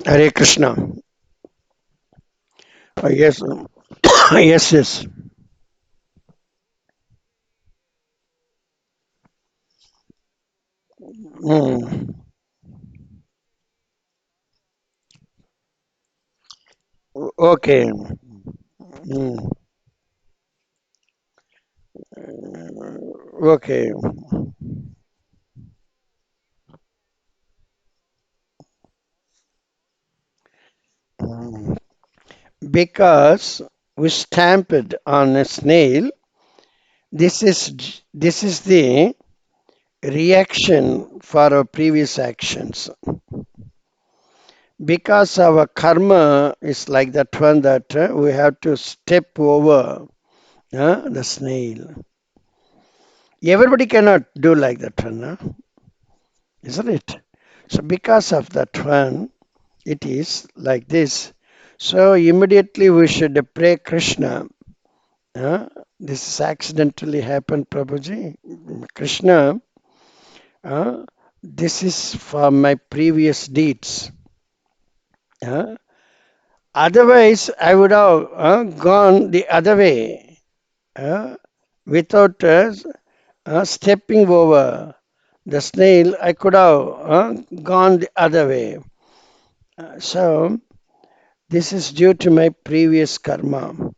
Hare Krishna. Yes, yes, yes. Mm. Okay. Mm. Okay. Mm. Because we stamped on a snail, this is the reaction for our previous actions. Because our karma is like that one that we have to step over the snail. Everybody cannot do like that one, isn't it? So because of that one, it is like this. So immediately we should pray Krishna. Uh, this is accidentally happened, Prabhuji. Krishna, uh, this is for my previous deeds. Uh, Otherwise, I would have gone the other way uh, without stepping over the snail. I could have gone the other way. So, this is due to my previous karma.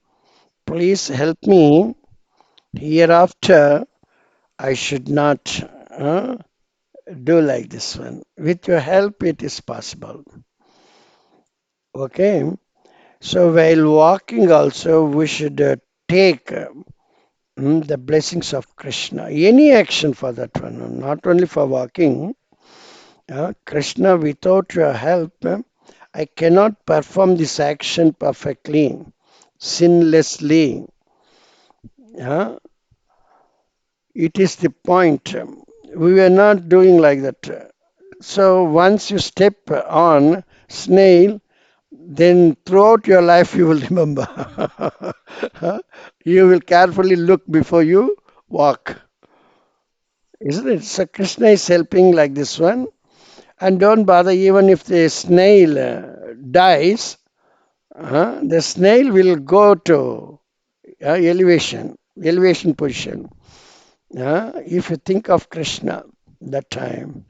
Please help me hereafter. I should not uh, do like this one. With your help, it is possible. Okay. So while walking, also we should take the blessings of Krishna. Any action for that one, not only for walking. Krishna, without your help, I cannot perform this action perfectly, sinlessly. Uh, it is the point. We were not doing like that. So once you step on snail, then throughout your life you will remember. You will carefully look before you walk. Isn't it? So Krishna is helping like this one. And don't bother even if the snail dies, the snail will go to elevation position. If you think of Krishna that time,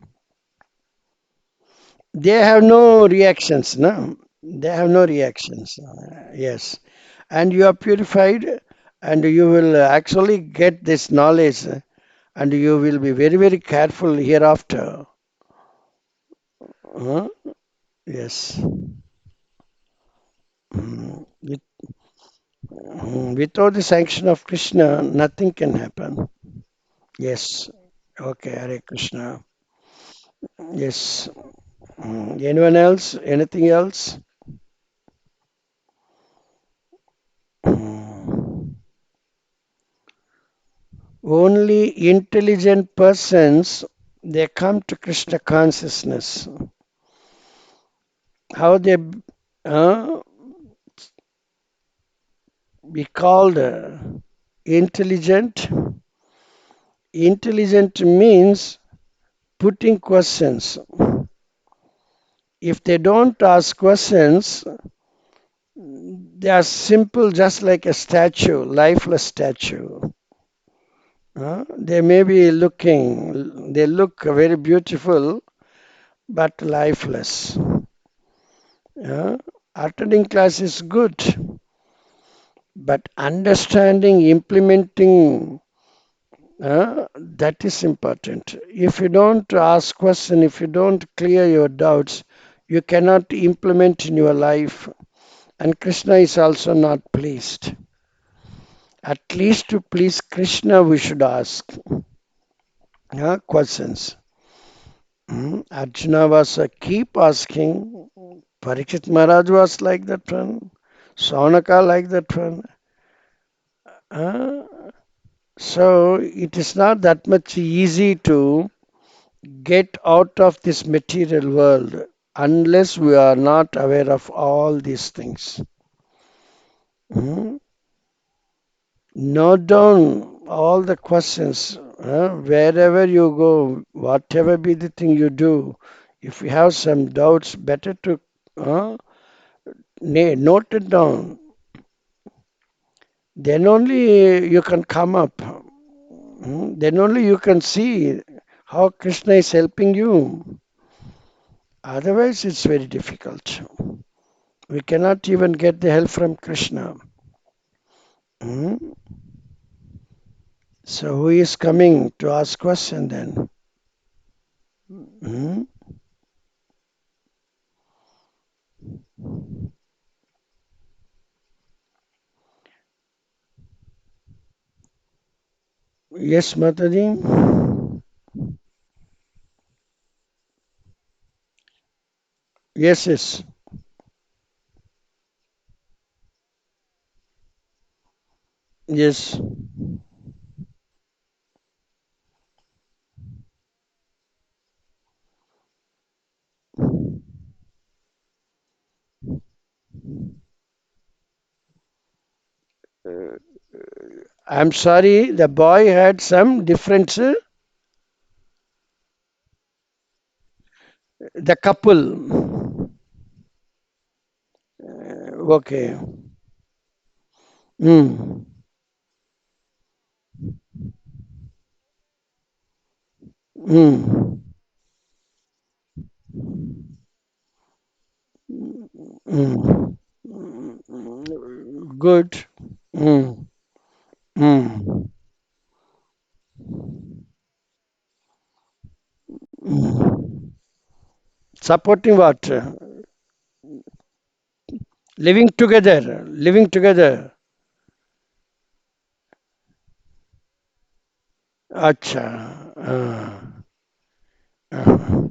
they have no reactions, no? They have no reactions. Yes. And you are purified and you will actually get this knowledge and you will be very, very careful hereafter. Uh, yes. Mm. Without the sanction of Krishna, nothing can happen. Yes. Okay, Hare Krishna. Yes. Anyone else? Anything else? Mm. Only intelligent persons they come to Krishna consciousness. How they uh, be called intelligent? Intelligent means putting questions. If they don't ask questions, they are simple, just like a statue, lifeless statue. They may be looking, they look very beautiful, but lifeless. Uh, Attending class is good, but understanding, implementing, that is important. If you don't ask question, if you don't clear your doubts, you cannot implement in your life. And Krishna is also not pleased. At least to please Krishna, we should ask questions. Arjuna was keep asking. Parikshit Maharaj was like that one. Saunaka like that one. Uh, so it is not that much easy to get out of this material world unless we are not aware of all these things. Hmm? Note down all the questions. Wherever you go, whatever be the thing you do, If you have some doubts, better to uh, note it down. Then only you can come up. Then only you can see how Krishna is helping you. Otherwise, it's very difficult. We cannot even get the help from Krishna. Hmm? So, who is coming to ask question then? Hmm? Yes, Mataji? Yes, yes. Yes. I'm sorry, the boy had some difference. The couple. Okay. Mm. Mm. Mm. Good. Mm. Mm. Mm. Supporting what? Living together. Living together. Acha. Uh. Mm.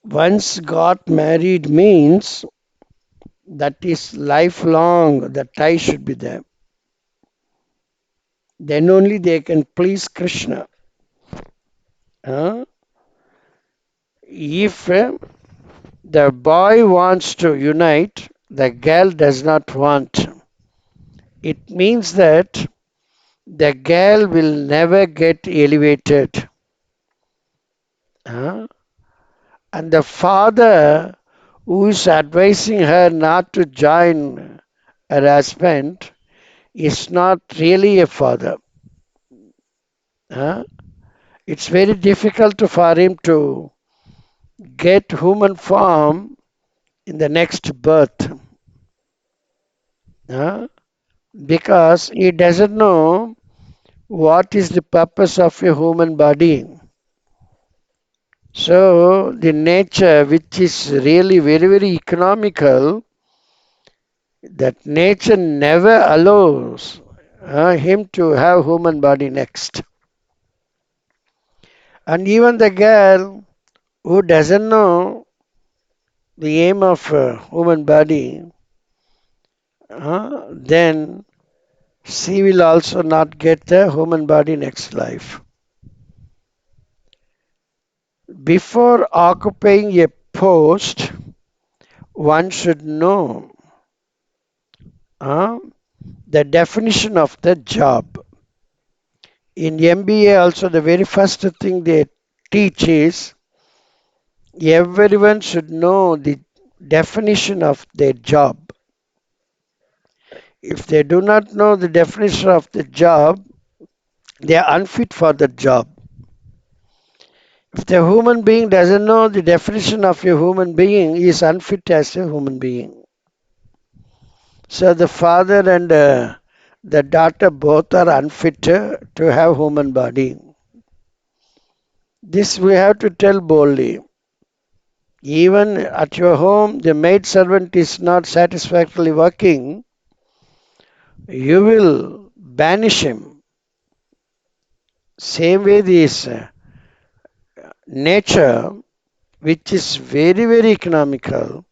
Once got married means that is lifelong. The tie should be there. Then only they can please Krishna. Huh? If the boy wants to unite, the girl does not want. It means that the girl will never get elevated. Huh? And the father who is advising her not to join her husband is not really a father. Huh? It's very difficult for him to get human form in the next birth. Huh? Because he doesn't know what is the purpose of a human body. So the nature which is really very very economical, that nature never allows him to have human body next. And even the girl who doesn't know the aim of human body, then she will also not get the human body next life. Before occupying a post, one should know uh, the definition of the job. In MBA, also, the very first thing they teach is everyone should know the definition of their job. If they do not know the definition of the job, they are unfit for the job. If the human being doesn't know the definition of a human being, he is unfit as a human being. So the father and the daughter both are unfit to have human body. This we have to tell boldly. Even at your home, the maid servant is not satisfactorily working, you will banish him. Same way, this nature, which is very, very economical,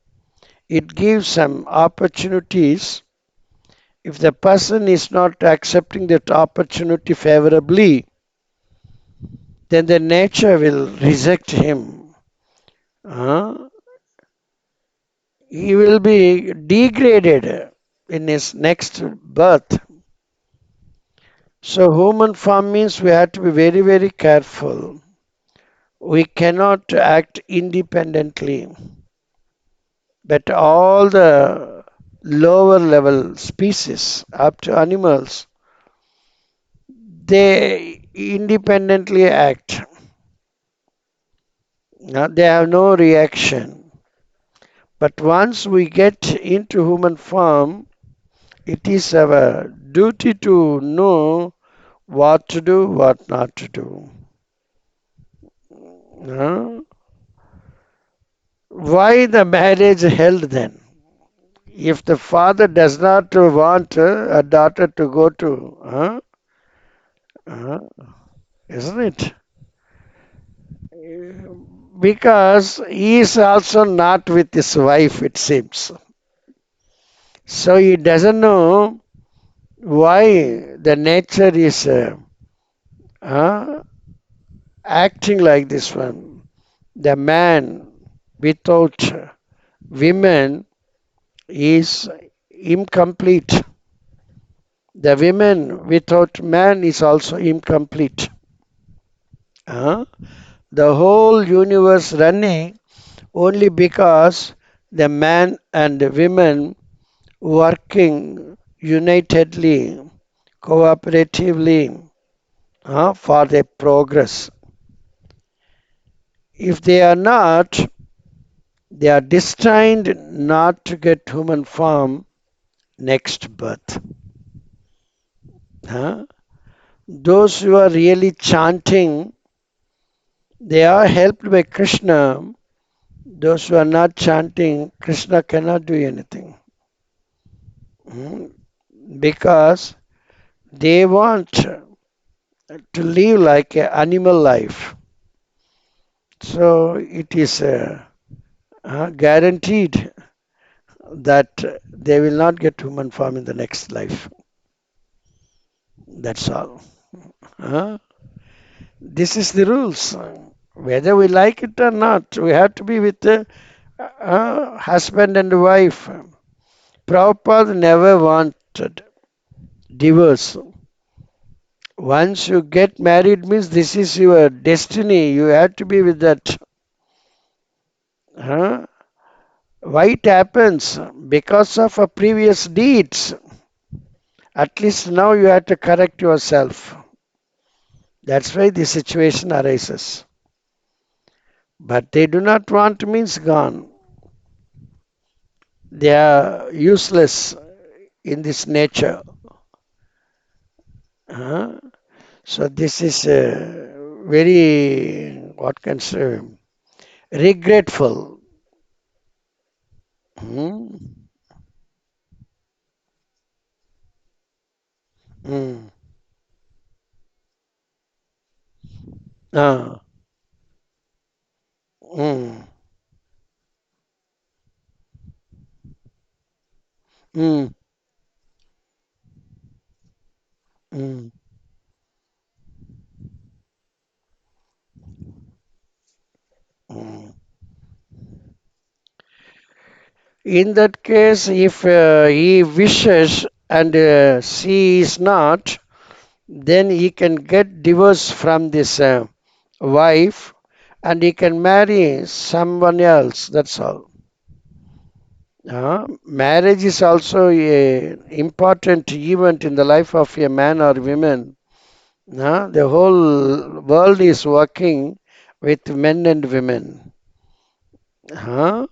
it gives some opportunities. If the person is not accepting that opportunity favorably, then the nature will reject him. Uh, he will be degraded in his next birth. So human form means we have to be very, very careful. We cannot act independently, but all the lower level species, up to animals, they independently act. They have no reaction. But once we get into human form, it is our duty to know what to do, what not to do. Uh, Why the marriage held then? If the father does not want a daughter to go to, uh, isn't it? Because he is also not with his wife, it seems. So he doesn't know why the nature is uh, acting like this one. The man without women is incomplete. The women without man is also incomplete. Uh, the whole universe running only because the man and the women working unitedly, cooperatively for their progress. If they are not, they are destined not to get human form next birth. Huh? Those who are really chanting, they are helped by Krishna. Those who are not chanting, Krishna cannot do anything. Hmm? Because they want to live like an animal life. So it is guaranteed that they will not get human form in the next life. That's all. Huh? This is the rules. Whether we like it or not, we have to be with the husband and wife. Prabhupada never wanted divorce. Once you get married means this is your destiny. You have to be with that. Huh? Why it happens? Because of a previous deeds. At least now you have to correct yourself. That's why the situation arises. But they do not want means gone. They are useless in this nature. Huh? So this is very, what can I say, regretful. Hmm? Mm. Ah. Mm. Mm. Mm. Mm. In that case, if he wishes and she is not, then he can get divorce from this wife and he can marry someone else. That's all. Marriage is also a important event in the life of a man or woman. The whole world is working with men and women. Huh?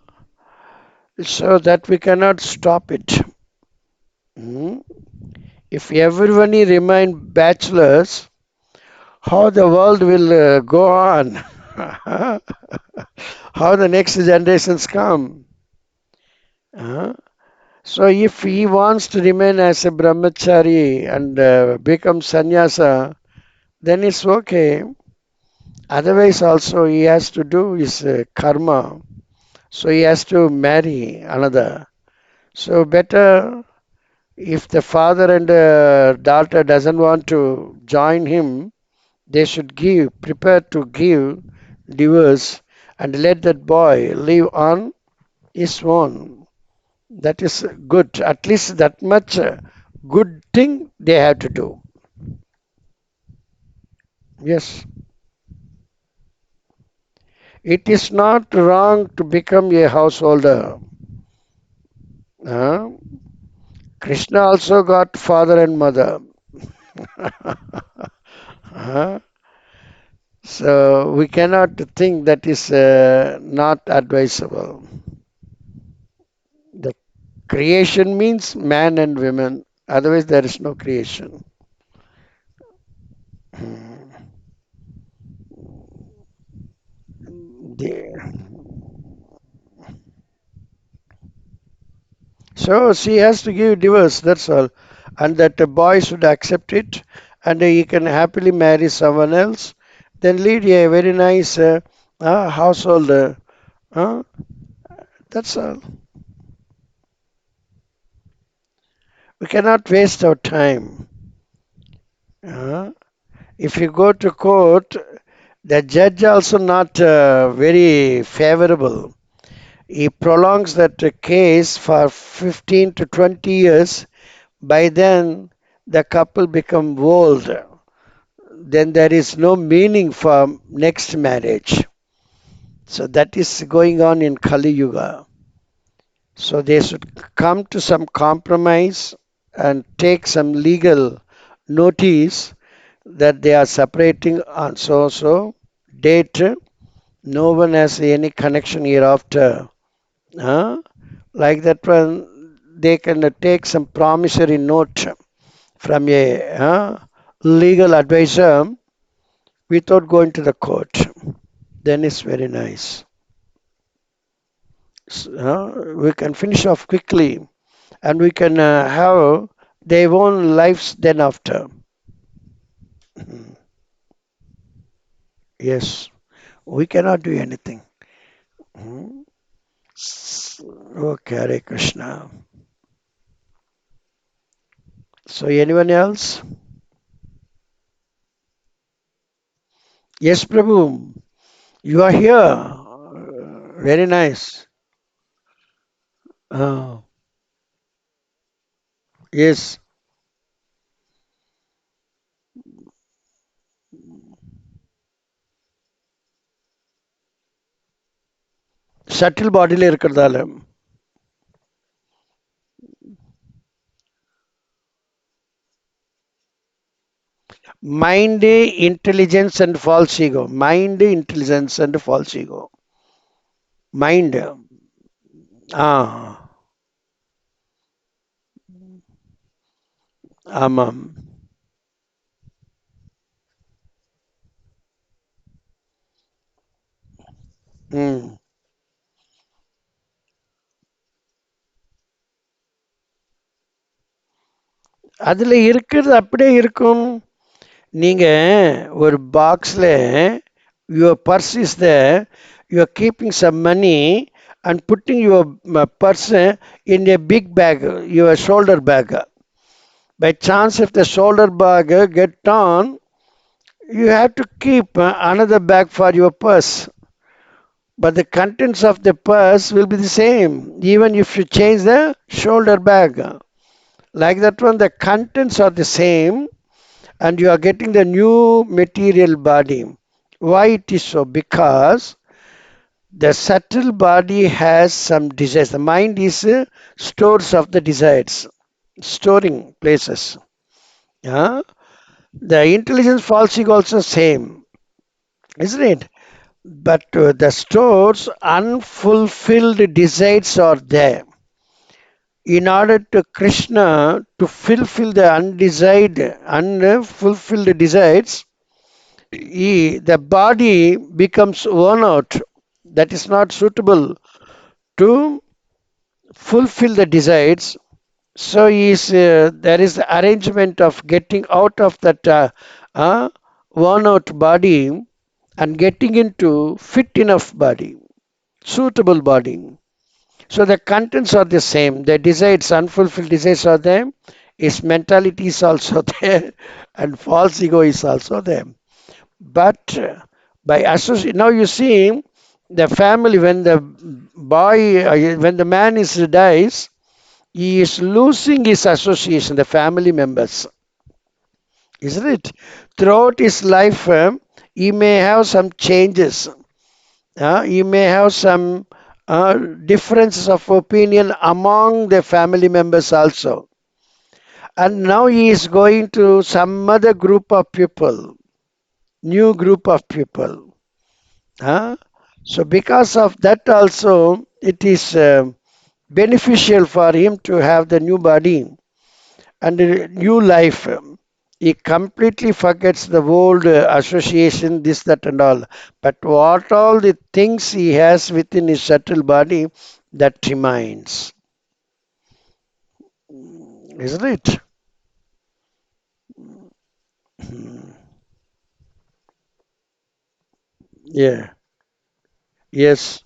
So that we cannot stop it. Hmm? If everyone remain bachelors, how the world will go on? How the next generations come? Huh? So if he wants to remain as a brahmachari and become sannyasa, then it's okay. Otherwise, also he has to do his karma. So he has to marry another. So better if the father and daughter doesn't want to join him, they should prepare to give divorce and let that boy live on his own. That is good. At least that much good thing they have to do. Yes. It is not wrong to become a householder. Huh? Krishna also got father and mother. Huh? So we cannot think that is not advisable. The creation means man and women. Otherwise, there is no creation. Hmm. The- So she has to give divorce, that's all. And that the boy should accept it and he can happily marry someone else. Then lead a very nice household. Uh, that's all. We cannot waste our time. Uh, if you go to court, the judge also not very favorable. He prolongs that case for 15 to 20 years. By then, the couple become old. Then there is no meaning for next marriage. So that is going on in Kali Yuga. So they should come to some compromise and take some legal notice that they are separating on so date. No one has any connection hereafter. Huh? Like that one, they can take some promissory note from a legal advisor without going to the court. Then it's very nice. We can finish off quickly and we can have their own lives then after. Mhm. Yes, we cannot do anything. Mhm. Okay, Hare Krishna. So, anyone else? Yes, Prabhu, you are here. Very nice. Uh, yes, subtle bodyல இருக்கிறதால mind, intelligence, and false ego. Mind, intelligence, and false ego. Mind. Ah, ஆமாம். ம். அதுல இருக்கிறது அப்படியே இருக்கும். நீங்க ஒரு பாக்ஸ்ல your purse is there, you are keeping some money and putting your purse in a big bag, your shoulder bag. By chance, if the shoulder bag get torn, you have to keep another bag for your purse. But the contents of the purse will be the same, even if you change the shoulder bag. Like that one, the contents are the same, and you are getting the new material body. Why it is so? Because the subtle body has some desires. The mind is stores of the desires, storing places. Yeah? The intelligence falsing also same, isn't it? But the stores unfulfilled desires are there. In order to Krishna to fulfill the undesired, unfulfilled desires, the body becomes worn out. That is not suitable to fulfill the desires. So there is the arrangement of getting out of that worn out body and getting into fit enough body, suitable body. So the contents are the same. The desires, unfulfilled desires are there. His mentality is also there, and false ego is also there. But by association, now you see the family when the boy, when the man is dies, he is losing his association, the family members. isn't it? Throughout his life, he may have some changes. He may have some differences of opinion among the family members also. And now he is going to some other group of people, new group of people. Huh? So because of that also, it is beneficial for him to have the new body and a new life. He completely forgets the old association, this, that, and all. But what all the things he has within his subtle body, that remains, isn't it? Hmm. Yeah. Yes.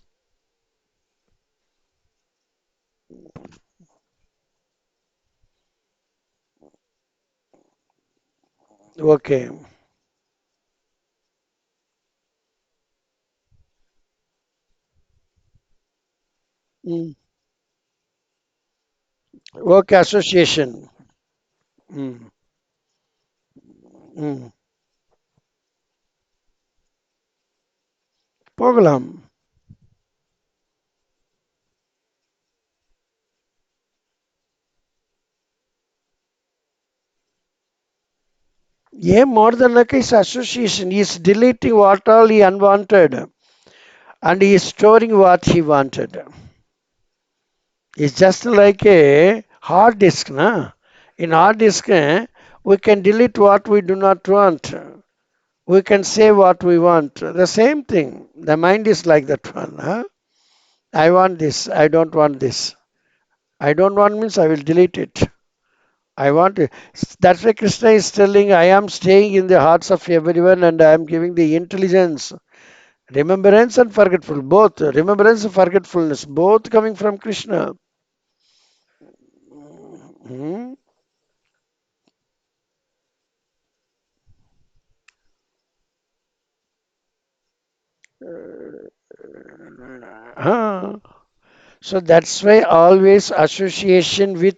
Okay. Mm. Okay. Association. Mm. Mm. போகலாம். Yeah, more than like his association. He is deleting what all he unwanted and he is storing what he wanted. It's just like a hard disk, na? In hard disk, we can delete what we do not want. We can save what we want. The same thing. The mind is like that one. Huh? I want this. I don't want this. I don't want means I will delete it. I want it. That's why Krishna is telling, I am staying in the hearts of everyone and I am giving the intelligence, remembrance and forgetful. Both remembrance and forgetfulness, both coming from Krishna. Hmm? Huh? So that's why always association with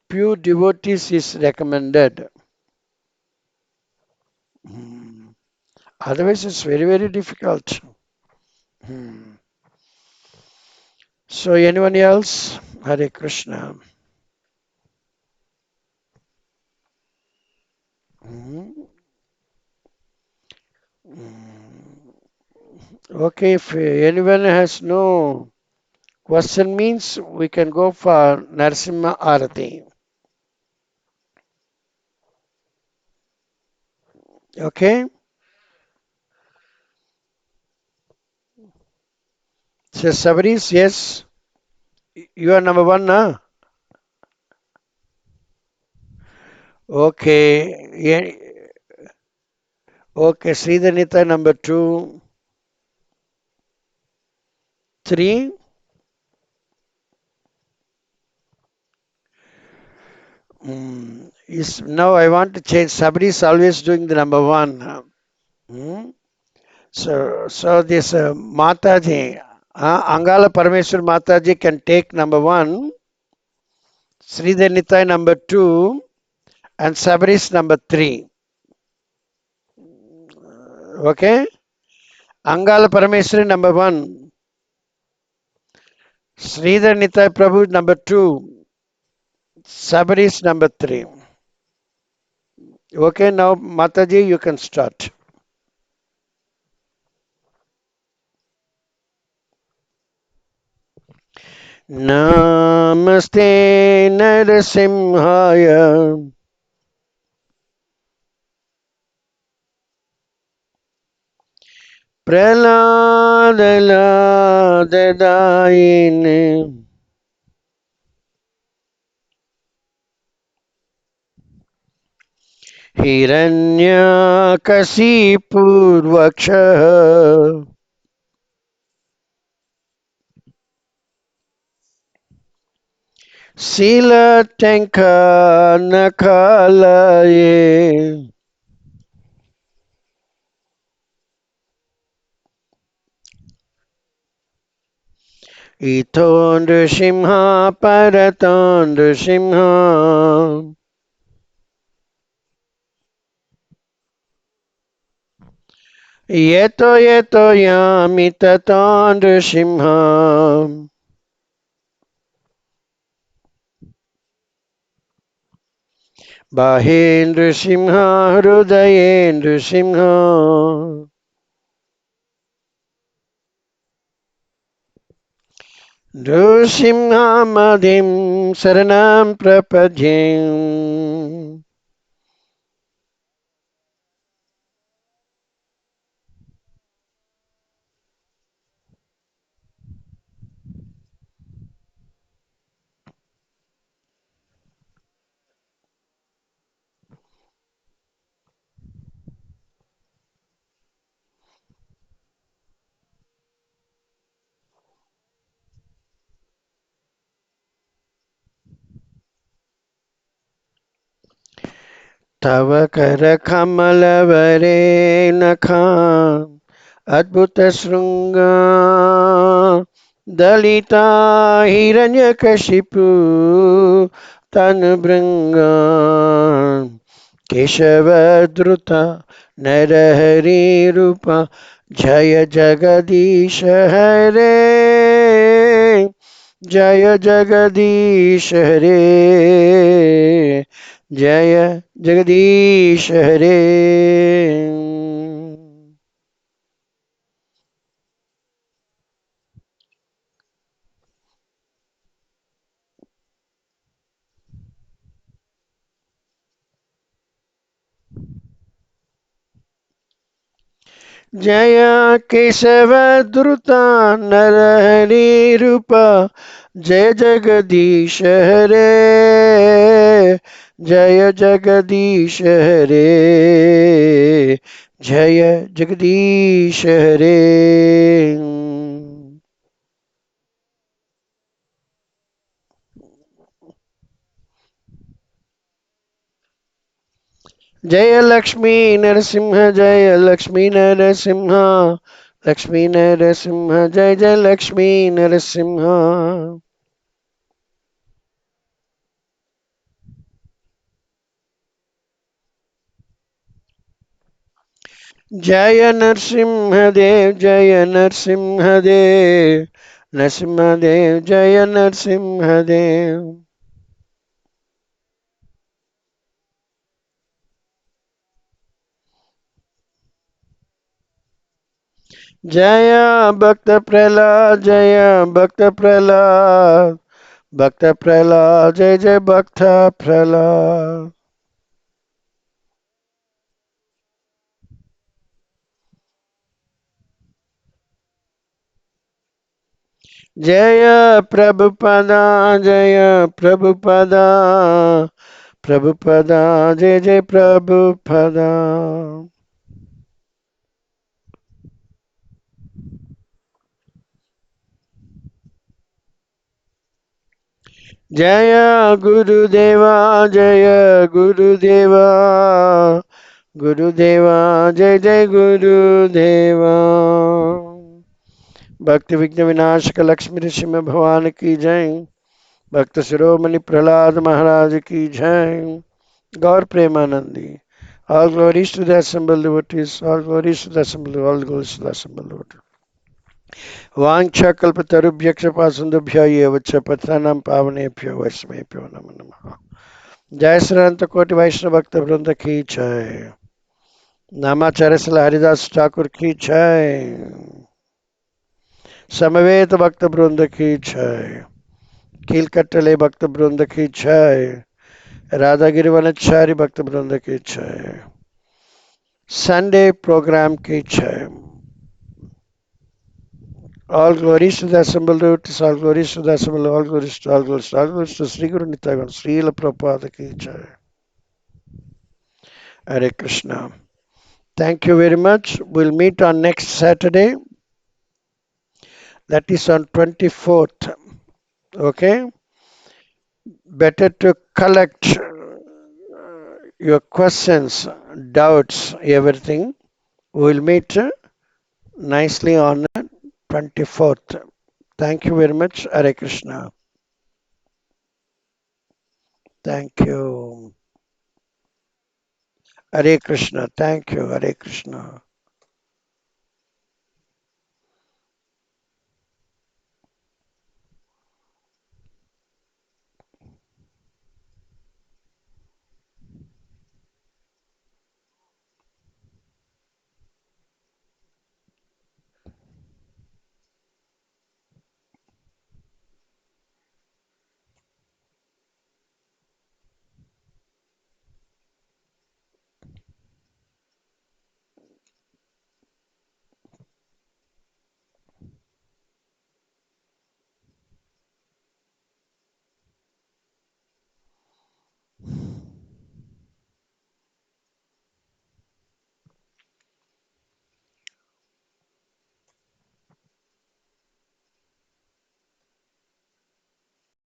pure devotees is recommended. Hmm. Otherwise, it's very, very difficult. Hmm. So, anyone else? Hare Krishna. Hmm. Hmm. Okay, if anyone has no question, means we can go for Narasimha Arati. Okay? So, Sabaris, yes, you are number one, now. Okay. Yeah. Okay, Sridharnita number two, three. Is now I want to change. Sabri is always doing the number one. Hmm. So this Mataji, Angala Parameswar Mataji can take number one, Sridhar Nitai number two, and Sabri is number three. Okay, Angala Parameswari number one, Sridhar Nitai Prabhu number two, Sabri is number three. Okay, now Mataji, you can start. Namaste Narasimhaya प्रहलादलाददायिने हिरण्यकशिपूर्वक्षः शीलटेङ्कनखलये. इथो Narasimha परतो Narasimha yeto yami tato Simha. Bahendra Simha Hrudayendra Simha. Nrsimhamadhim Saranam Prapadyam. Tava kara kamala vare nakha adbhuta srunga dalita hiranyakashipu tanubhranga केशवद्रुता Narhari रूपा जय जगदीश हरे जय जगदीश हरे जय जगदीश हरे जय केशवद्रुता नरहरि रूपा जय जगदीश हरे जय जगदीश हरे जय जगदीश हरे जय लक्ष्मी नरसिंह जय लक्ष्मी नरसिंह लक्ष्मी नरसिंह जय जय लक्ष्मी नरसिंह जय नरसिंह देव जय नरसिंह देव नरसिंह देव जय नरसिंह देव जय भक्त प्रहलाद जय भक्त प्रहलाद भक्त प्रहलाद जय जय भक्त प्रहलाद जय प्रभुपदा जय प्रभुपदा प्रभुपदा जय जय प्रभुपदा जय गुरुदेवा जय गुरुदेवा गुरुदेवा जय जय गुरुदेवा भक्ति विघ्न विनाशक लक्ष्मी नृसिंह भगवान की जय भक्त शिरोमणि प्रहलाद महाराज की जय गौर Premanandi all glories to the assembled devotees, all glories to the assembled, all glories to the assembled devotees. वाञ्छाकल्पतरुभ्यश्च पासुन्दभ्य एव च पत्राणां पावनेभ्यो वैष्णवेभ्यो नमो नमः जय श्री अनंत कोटि वैष्णव भक्त वृंद की जय नामाचार्य श्री हरिदास ठाकुर की जय समवेत भक्त वृंद की जय कीलकट्टले भक्त वृंद की जय राधागिरी वनचारी भक्त वृंद की जय संडे प्रोग्राम की जय all glories to the assembled devotees, all glories to the assembled, all glories to all glories, all glories to Sri Guru Nityananda, Sri Prabhupada ki jai. Hare Krishna. Thank you very much. We'll meet on next Saturday. That is on 24th. Okay. Better to collect your questions, doubts, everything. We'll meet nicely on 24th. Thank you very much. Hare Krishna. Thank you. Hare Krishna. Thank you. Hare Krishna.